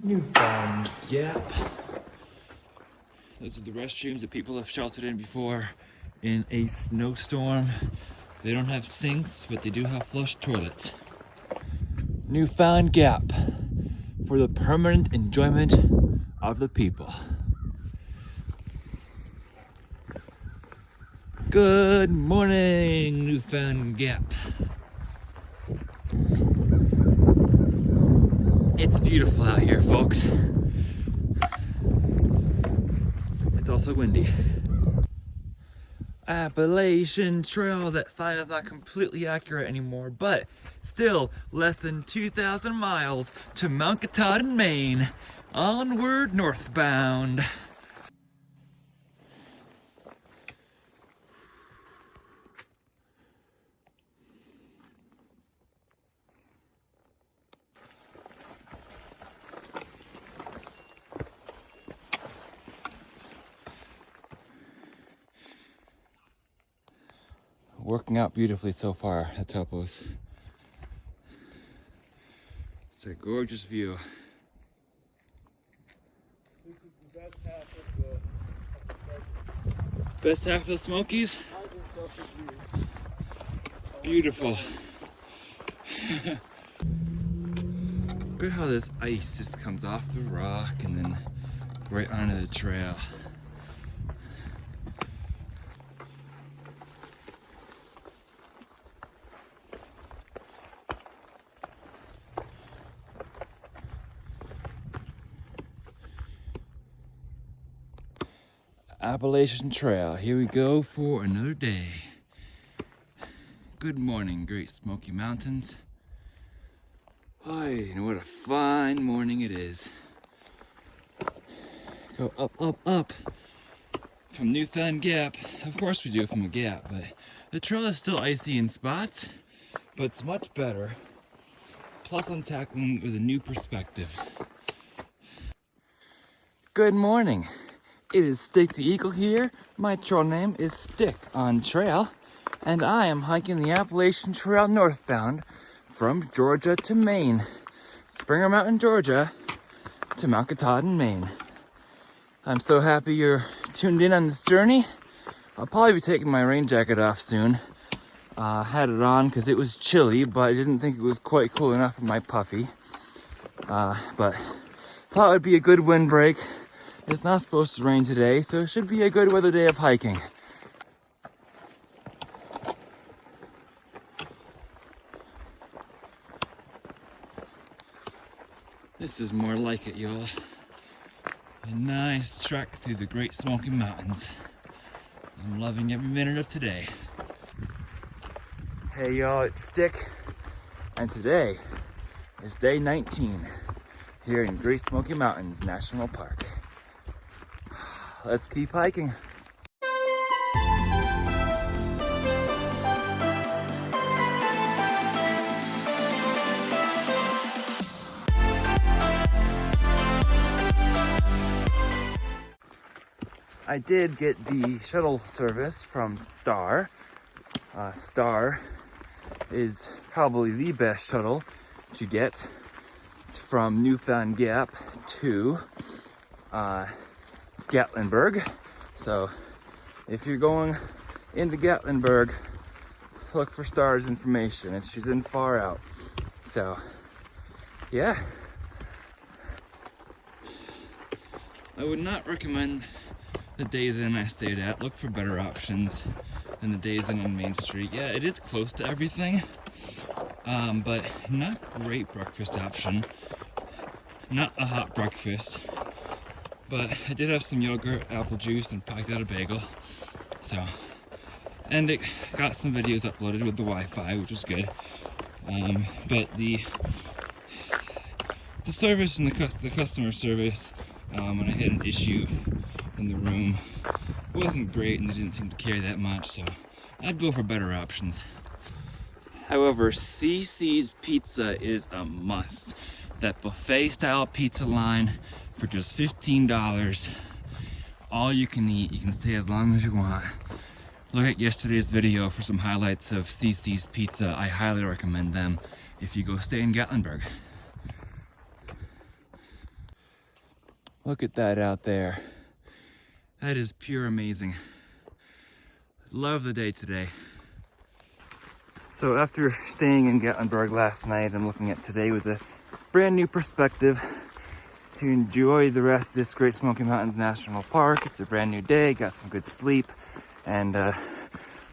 Newfound Gap. Those are the restrooms that people have sheltered in before in a snowstorm. They don't have sinks, but they do have flush toilets. Newfound Gap for the permanent enjoyment of the people. Good morning, Newfound Gap. It's beautiful out here, folks. It's also windy. Appalachian Trail, that sign is not completely accurate anymore, but still less than 2,000 miles to Mount Katahdin, Maine. Onward northbound. Working out beautifully so far at Topos. It's a gorgeous view. This is the best half of the Best half of the Smokies? Beautiful. Look at how this ice just comes off the rock and then right onto the trail. Appalachian Trail, here we go for another day. Good morning, Great Smoky Mountains. Ay, what a fine morning it is. Go up, up, up from Newfound Gap. Of course we do from a gap, but the trail is still icy in spots, but it's much better. Plus I'm tackling with a new perspective. Good morning. It is Stick the Eagle here. My trail name is Stick on Trail, and I am hiking the Appalachian Trail northbound from Georgia to Maine. Springer Mountain, Georgia to Mount Katahdin, Maine. I'm so happy you're tuned in on this journey. I'll probably be taking my rain jacket off soon. Had it on because it was chilly, but I didn't think it was quite cool enough for my puffy. But thought it would be a good windbreak. It's not supposed to rain today, so it should be a good weather day of hiking. This is more like it, y'all. A nice trek through the Great Smoky Mountains. I'm loving every minute of today. Hey y'all, it's Stick, and today is day 19 here in Great Smoky Mountains National Park. Let's keep hiking. I did get the shuttle service from Star. Star is probably the best shuttle to get from Newfound Gap to Gatlinburg. So if you're going into Gatlinburg, look for Star's information. She's in Far Out. So yeah, I would not recommend the Days Inn I stayed at. Look for better options than the Days Inn on Main Street. Yeah, it is close to everything, but not great breakfast option. Not a hot breakfast. But I did have some yogurt, apple juice, and packed out a bagel. So, and it got some videos uploaded with the Wi-Fi, which was good. But the service and the customer service, when I had an issue in the room, wasn't great, and they didn't seem to care that much. So, I'd go for better options. However, CC's Pizza is a must. That buffet-style pizza line for just $15. All you can eat. You can stay as long as you want. Look at yesterday's video for some highlights of CC's Pizza. I highly recommend them if you go stay in Gatlinburg. Look at that out there. That is pure amazing. Love the day today. So after staying in Gatlinburg last night, I'm looking at today with a brand new perspective to enjoy the rest of this Great Smoky Mountains National Park. It's a brand new day, got some good sleep, and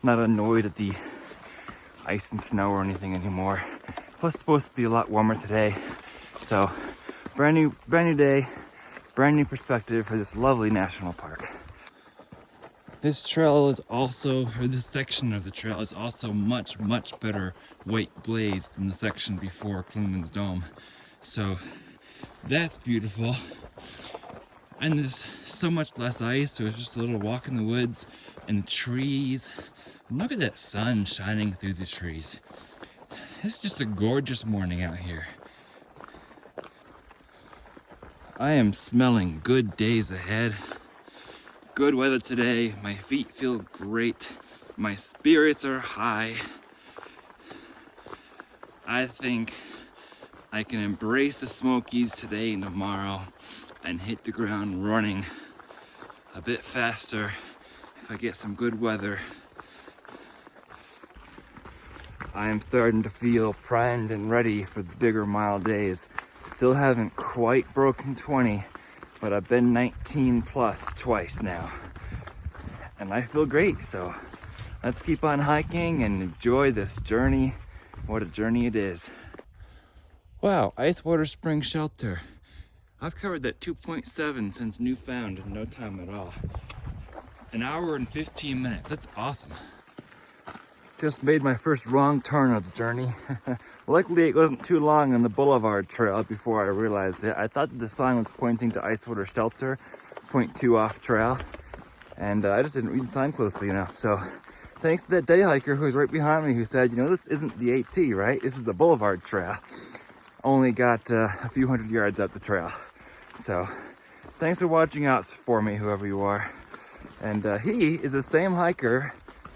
not annoyed at the ice and snow or anything anymore. Plus, it's supposed to be a lot warmer today. So, brand new day, brand new perspective for this lovely national park. This trail is also, or this section of the trail is also much better white blazed than the section before Klingman's Dome. So that's beautiful. And there's so much less ice, so it's just a little walk in the woods and the trees. And look at that sun shining through the trees. It's just a gorgeous morning out here. I am smelling good days ahead. Good weather today. My feet feel great. My spirits are high. I think I can embrace the Smokies today and tomorrow and hit the ground running a bit faster if I get some good weather. I am starting to feel primed and ready for the bigger mile days. Still haven't quite broken 20, but I've been 19 plus twice now. And I feel great, so let's keep on hiking and enjoy this journey. What a journey it is. Wow, Ice Water Spring Shelter. I've covered that 2.7 since Newfound in no time at all. An hour and 15 minutes, that's awesome. Just made my first wrong turn of the journey. Luckily it wasn't too long on the Boulevard Trail before I realized it. I thought that the sign was pointing to Ice Water Shelter, 0.2 off trail, and I just didn't read the sign closely enough. So thanks to that day hiker who was right behind me who said, you know, this isn't the AT, right? This is the Boulevard Trail. Only got a few hundred yards up the trail. So thanks for watching out for me, whoever you are. And he is the same hiker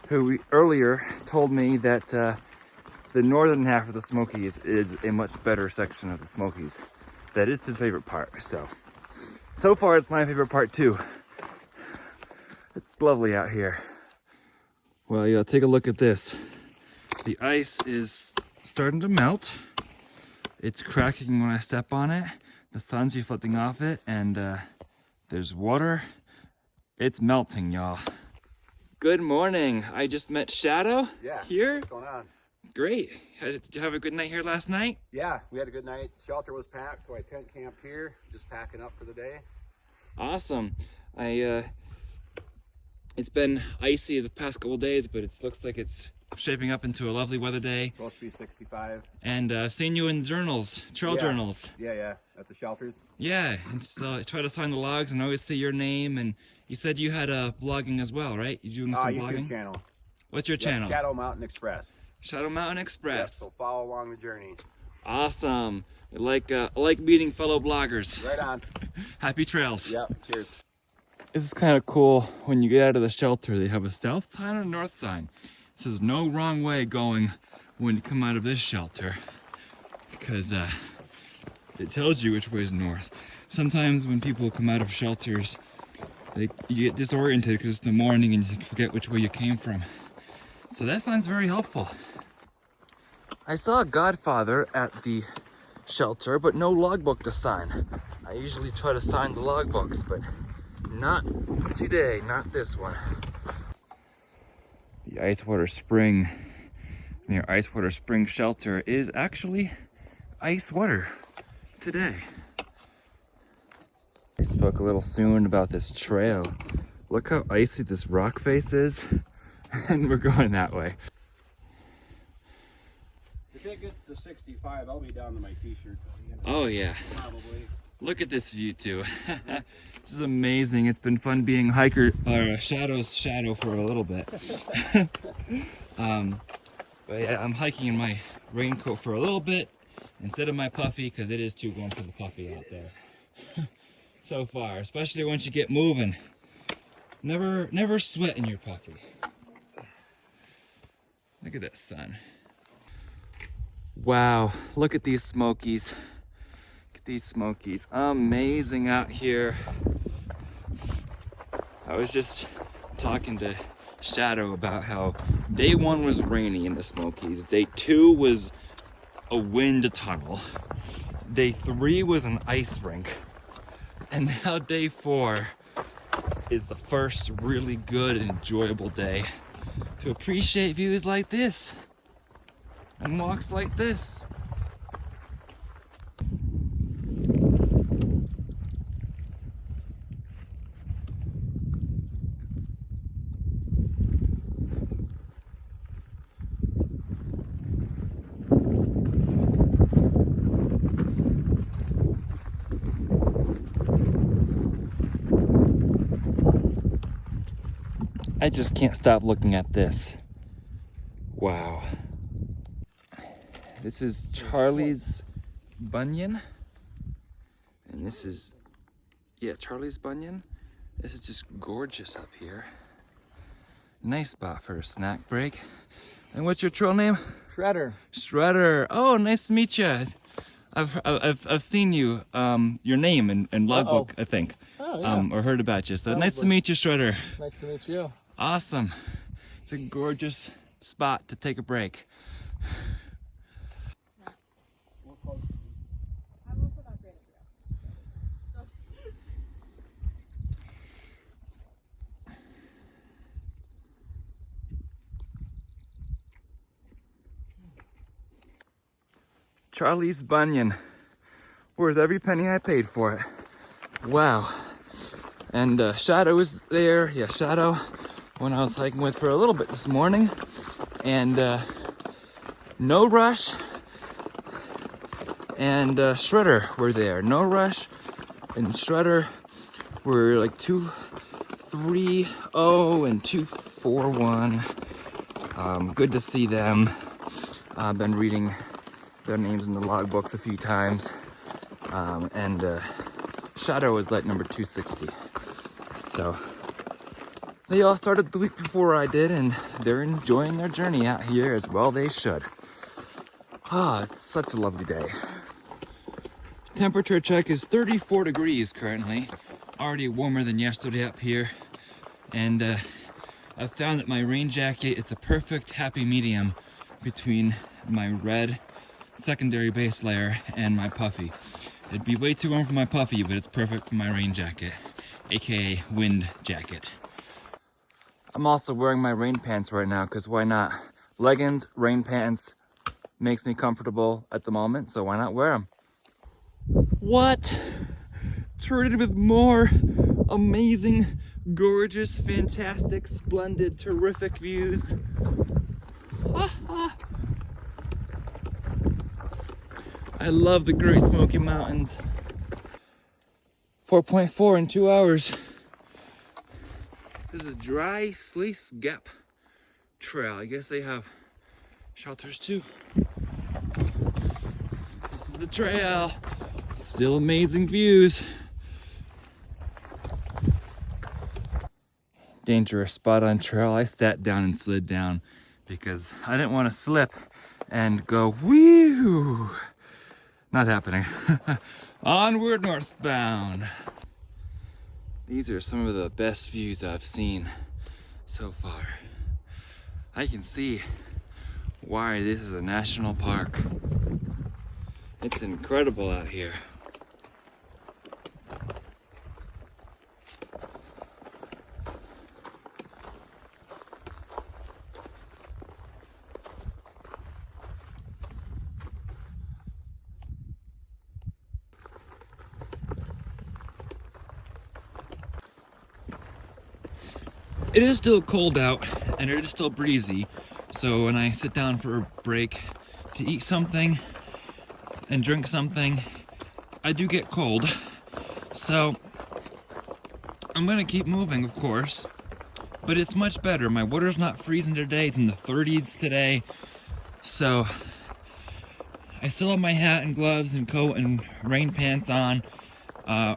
who earlier told me that the northern half of the Smokies is a much better section of the Smokies. That is his favorite part. So far it's my favorite part too. It's lovely out here. Well, yeah, take a look at this. The ice is starting to melt. It's cracking when I step on it. The sun's reflecting off it, and there's water. It's melting, y'all. Good morning. I just met Shadow here. What's going on? Great. Did you have a good night here last night? Yeah, we had a good night. Shelter was packed, so I tent camped here, just packing up for the day. Awesome. It's been icy the past couple days, but it looks like it's shaping up into a lovely weather day. Supposed to be 65. And seen you in journals, trail journals. Yeah, at the shelters. Yeah, and so I try to sign the logs and always see your name. And you said you had blogging as well, right? You doing some blogging? YouTube channel. What's your channel? Shadow Mountain Express. Shadow Mountain Express. So follow along the journey. Awesome. I like meeting fellow bloggers. Right on. Happy trails. Yep. Cheers. This is kind of cool. When you get out of the shelter, they have a south sign and a north sign. It says no wrong way going when you come out of this shelter, because it tells you which way is north. Sometimes when people come out of shelters, you get disoriented because it's the morning and you forget which way you came from. So that sign's very helpful. I saw a Godfather at the shelter, but no logbook to sign. I usually try to sign the logbooks, but not today, not this one. The Ice Water Spring near Ice Water Spring Shelter is actually ice water today. I spoke a little soon about this trail. Look how icy this rock face is, and we're going that way. If it gets to 65, I'll be down to my t-shirt. Oh yeah. Probably. Look at this view too. This is amazing. It's been fun being Shadow's shadow for a little bit. But yeah, I'm hiking in my raincoat for a little bit instead of my puffy, because it is too warm for the puffy out there. So far, especially once you get moving. Never sweat in your puffy. Look at that sun. Wow, look at these Smokies. these Smokies. Amazing out here. I was just talking to Shadow about how day 1 was rainy in the Smokies. Day 2 was a wind tunnel. Day 3 was an ice rink. And now day 4 is the first really good and enjoyable day to appreciate views like this and walks like this. I just can't stop looking at this. Wow. This is Charlie's Bunion. And this is, yeah, Charlie's Bunion. This is just gorgeous up here. Nice spot for a snack break. And what's your trail name? Shredder. Shredder. Oh, nice to meet you. I've seen you, your name in logbook, I think. Oh, yeah. Or heard about you. So Probably. nice to meet you, Shredder. Nice to meet you. Awesome. It's a gorgeous spot to take a break. I'm also not great at that. Charlie's Bunion. Worth every penny I paid for it. Wow. And Shadow is there. Yeah, Shadow, when I was hiking with for a little bit this morning. And No Rush and Shredder were there. No Rush and Shredder were like 2-3-0 and 2-4-1. Good to see them. I've been reading their names in the logbooks a few times. And Shadow was like number 260. So they all started the week before I did, and they're enjoying their journey out here as well they should. Ah, it's such a lovely day. Temperature check is 34 degrees currently. Already warmer than yesterday up here. And I've found that my rain jacket is a perfect happy medium between my red secondary base layer and my puffy. It'd be way too warm for my puffy, but it's perfect for my rain jacket, aka wind jacket. I'm also wearing my rain pants right now, because why not? Leggings, rain pants, makes me comfortable at the moment, so why not wear them? What? Treated with more amazing, gorgeous, fantastic, splendid, terrific views. I love the Great Smoky Mountains. 4.4 in 2 hours. This is Dry Slice Gap Trail. I guess they have shelters too. This is the trail. Still amazing views. Dangerous spot on trail. I sat down and slid down because I didn't want to slip and go whew. Not happening. Onward northbound. These are some of the best views I've seen so far. I can see why this is a national park. It's incredible out here. It is still cold out and it is still breezy, so when I sit down for a break to eat something and drink something, I do get cold. So I'm gonna keep moving, of course, but it's much better. My water's not freezing today, it's in the 30s today, so I still have my hat and gloves and coat and rain pants on,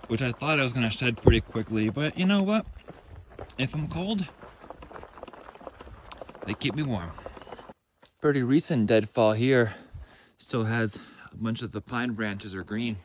which I thought I was gonna shed pretty quickly, but you know what? If I'm cold, they keep me warm. Pretty recent deadfall here. Still has a bunch of the pine branches are green.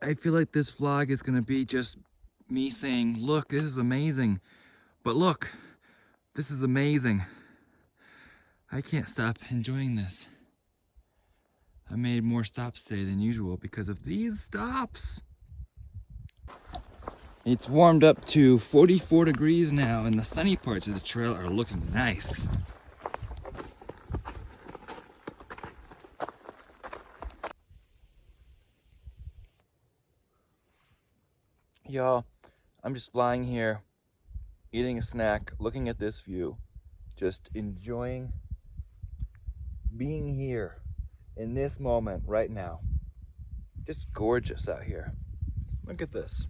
I feel like this vlog is gonna be just me saying, look, this is amazing. But look, this is amazing. I can't stop enjoying this. I made more stops today than usual because of these stops. It's warmed up to 44 degrees now, and the sunny parts of the trail are looking nice. Y'all, I'm just lying here, eating a snack, looking at this view, just enjoying being here in this moment right now. Just gorgeous out here. Look at this.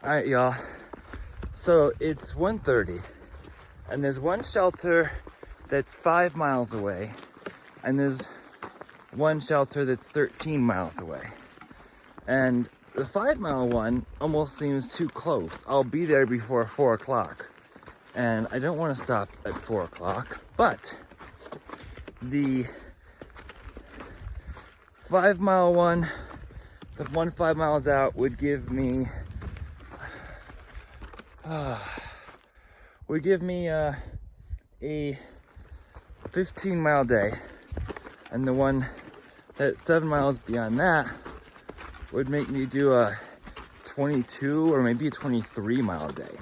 All right, y'all. So it's 1:30, and there's one shelter that's 5 miles away, and there's one shelter that's 13 miles away. And the 5 mile one almost seems too close. I'll be there before 4 o'clock, and I don't want to stop at 4 o'clock, but the 5 mile one, the one 5 miles out would give me a 15 mile day, and the one that's 7 miles beyond that would make me do a 22 or maybe a 23 mile day,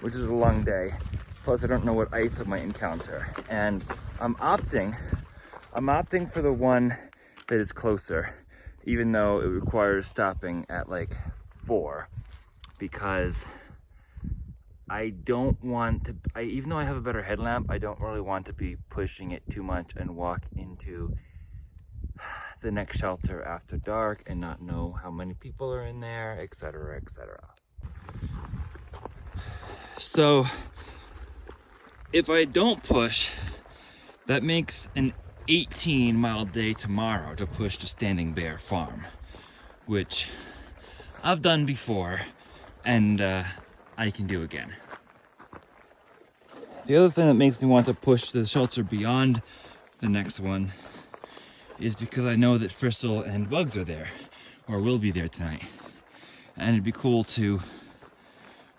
which is a long day. Plus I don't know what ice I might encounter, and I'm opting for the one that is closer, even though it requires stopping at like 4, because I don't want to, even though I have a better headlamp, I don't really want to be pushing it too much and walk into the next shelter after dark and not know how many people are in there, etc., etc. So if I don't push, that makes an 18 mile day tomorrow to push to Standing Bear Farm, which I've done before, and I can do again. The other thing that makes me want to push the shelter beyond the next one is because I know that Fristle and Bugs are there, or will be there tonight. And it'd be cool to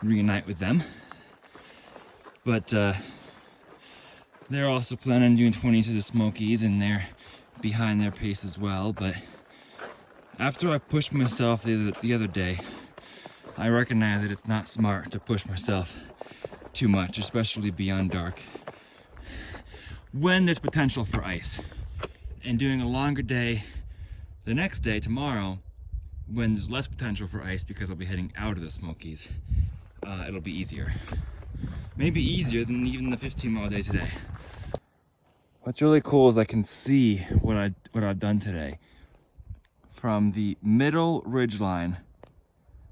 reunite with them. But they're also planning on doing 20 to the Smokies, and they're behind their pace as well. But after I pushed myself the other day, I recognize that it's not smart to push myself too much, especially beyond dark, when there's potential for ice. And doing a longer day the next day, tomorrow, when there's less potential for ice because I'll be heading out of the Smokies, it'll be easier. Maybe easier than even the 15 mile day today. What's really cool is I can see what I've done today. From the middle ridgeline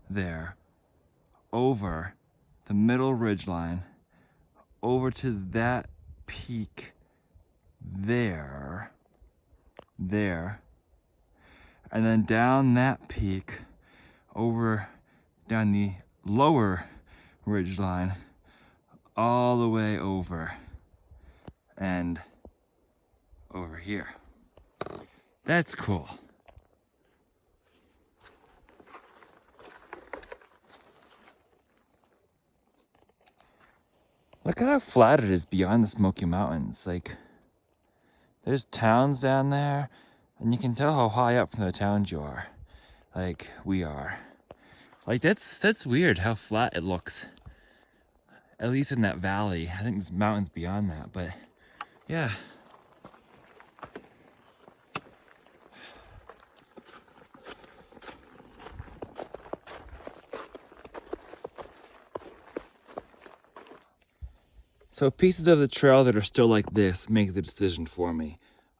there, over the middle ridgeline, over to that peak there, and then down that peak, over down the lower ridgeline, all the way over and over here. That's cool. Look at how flat it is beyond the Smoky Mountains. Like, there's towns down there, and you can tell how high up from the towns you are. Like, we are. Like, that's weird how flat it looks. At least in that valley. I think there's mountains beyond that, but yeah. So pieces of the trail that are still like this make the decision for me.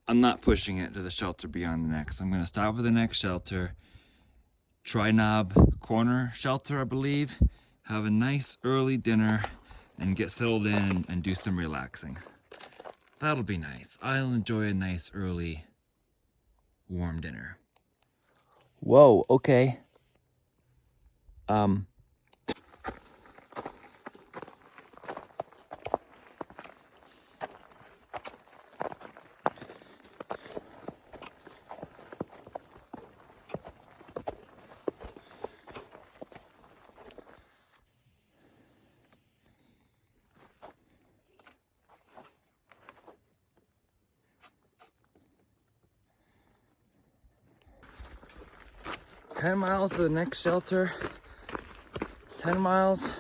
I'm not pushing it to the shelter beyond the next. I'm gonna stop at the next shelter, Tri-Knob Corner shelter, I believe, have a nice early dinner and get settled in and do some relaxing. That'll be nice. I'll enjoy a nice early warm dinner. Whoa, okay. 10 miles to the next shelter. 10 miles.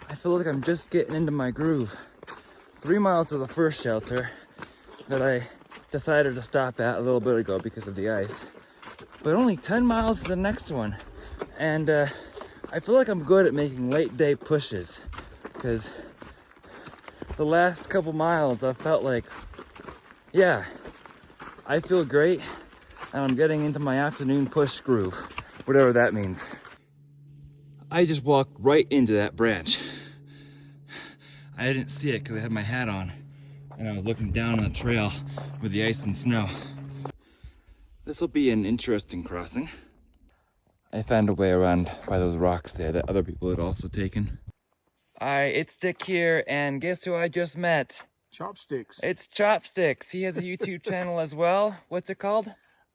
I feel like I'm just getting into my groove. 3 miles to the first shelter that I decided to stop at a little bit ago because of the ice. But only 10 miles to the next one. And I feel like I'm good at making late day pushes, because the last couple miles I felt like, yeah, I feel great and I'm getting into my afternoon push groove, whatever that means. I just walked right into that branch. I didn't see it because I had my hat on and I was looking down on the trail with the ice and snow. This will be an interesting crossing. I found a way around by those rocks there that other people had also taken. Alright, it's Dick here, and guess who I just met? Chopsticks. It's Chopsticks. He has a YouTube channel as well. What's it called?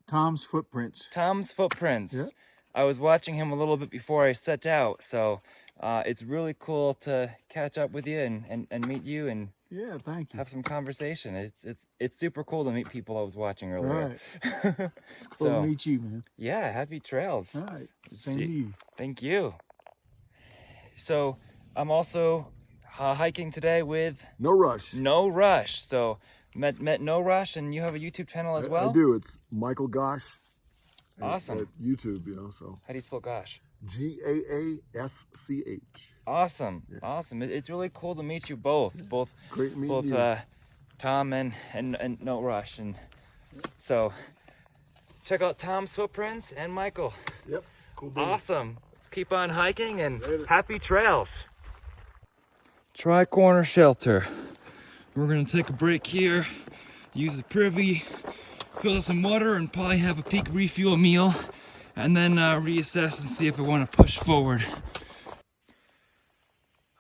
Tom's Footprints. Tom's Footprints. Yeah. I was watching him a little bit before I set out, so it's really cool to catch up with you and meet you and Yeah, thank you. have some conversation. It's super cool to meet people I was watching earlier. Right. It's cool So, to meet you, man. yeah, happy trails. All right. Same See- to you. Thank you. So I'm also hiking today with No Rush. No Rush. So met No Rush, and you have a YouTube channel as well? I do. It's Michael Gosh. Awesome. At YouTube, you know, so. How do you spell Gosh? G-A-A-S-C-H. Awesome. Awesome. It's really cool to meet you both. Both Great meeting you. Tom and No Rush. And so check out Tom's Footprints and Michael. Yep. Cool beans. Awesome. Let's keep on hiking and happy trails. Tri-Corner Shelter. We're gonna take a break here, use the privy, fill some water, and probably have a peak refuel meal, and then reassess and see if we want to push forward.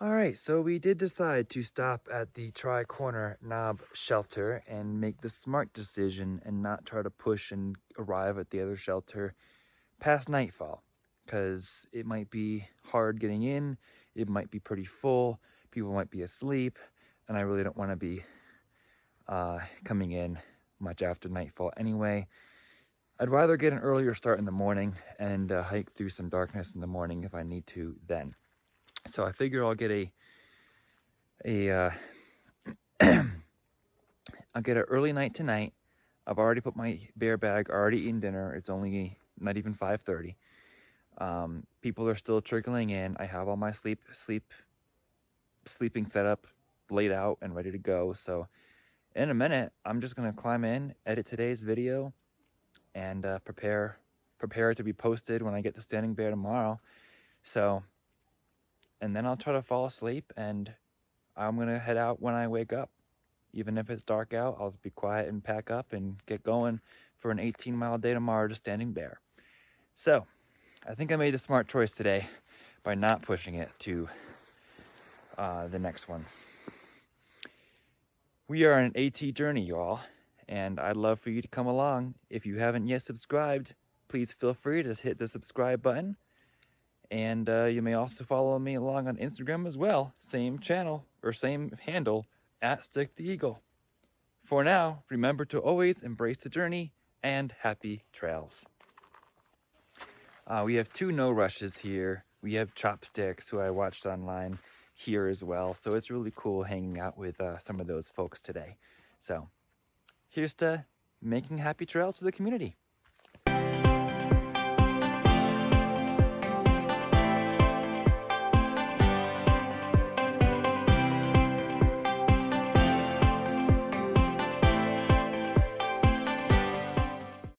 All right, so we did decide to stop at the Tri-Corner Knob Shelter and make the smart decision and not try to push and arrive at the other shelter past nightfall, because it might be hard getting in, it might be pretty full, people might be asleep, and I really don't want to be coming in much after nightfall anyway. I'd rather get an earlier start in the morning and hike through some darkness in the morning if I need to then. So I figure I'll get I'll get an early night tonight. I've already put my bear bag, already eaten dinner. It's only not even 5:30. People are still trickling in. I have all my sleeping setup laid out and ready to go. So in a minute, I'm just gonna climb in, edit today's video, and prepare it to be posted when I get to Standing Bear tomorrow. So, and then I'll try to fall asleep, and I'm gonna head out when I wake up. Even if it's dark out, I'll be quiet and pack up and get going for an 18-mile day tomorrow to Standing Bear. So, I think I made the smart choice today by not pushing it to the next one. We are on an AT journey, y'all, and I'd love for you to come along. If you haven't yet subscribed, please feel free to hit the subscribe button. And you may also follow me along on Instagram as well. Same channel, or same handle, @StickTheEagle. For now, remember to always embrace the journey, and happy trails. We have 2 No Rushes here. We have Chopsticks, who I watched online, here as well. So it's really cool hanging out with some of those folks today. So here's to making happy trails for the community.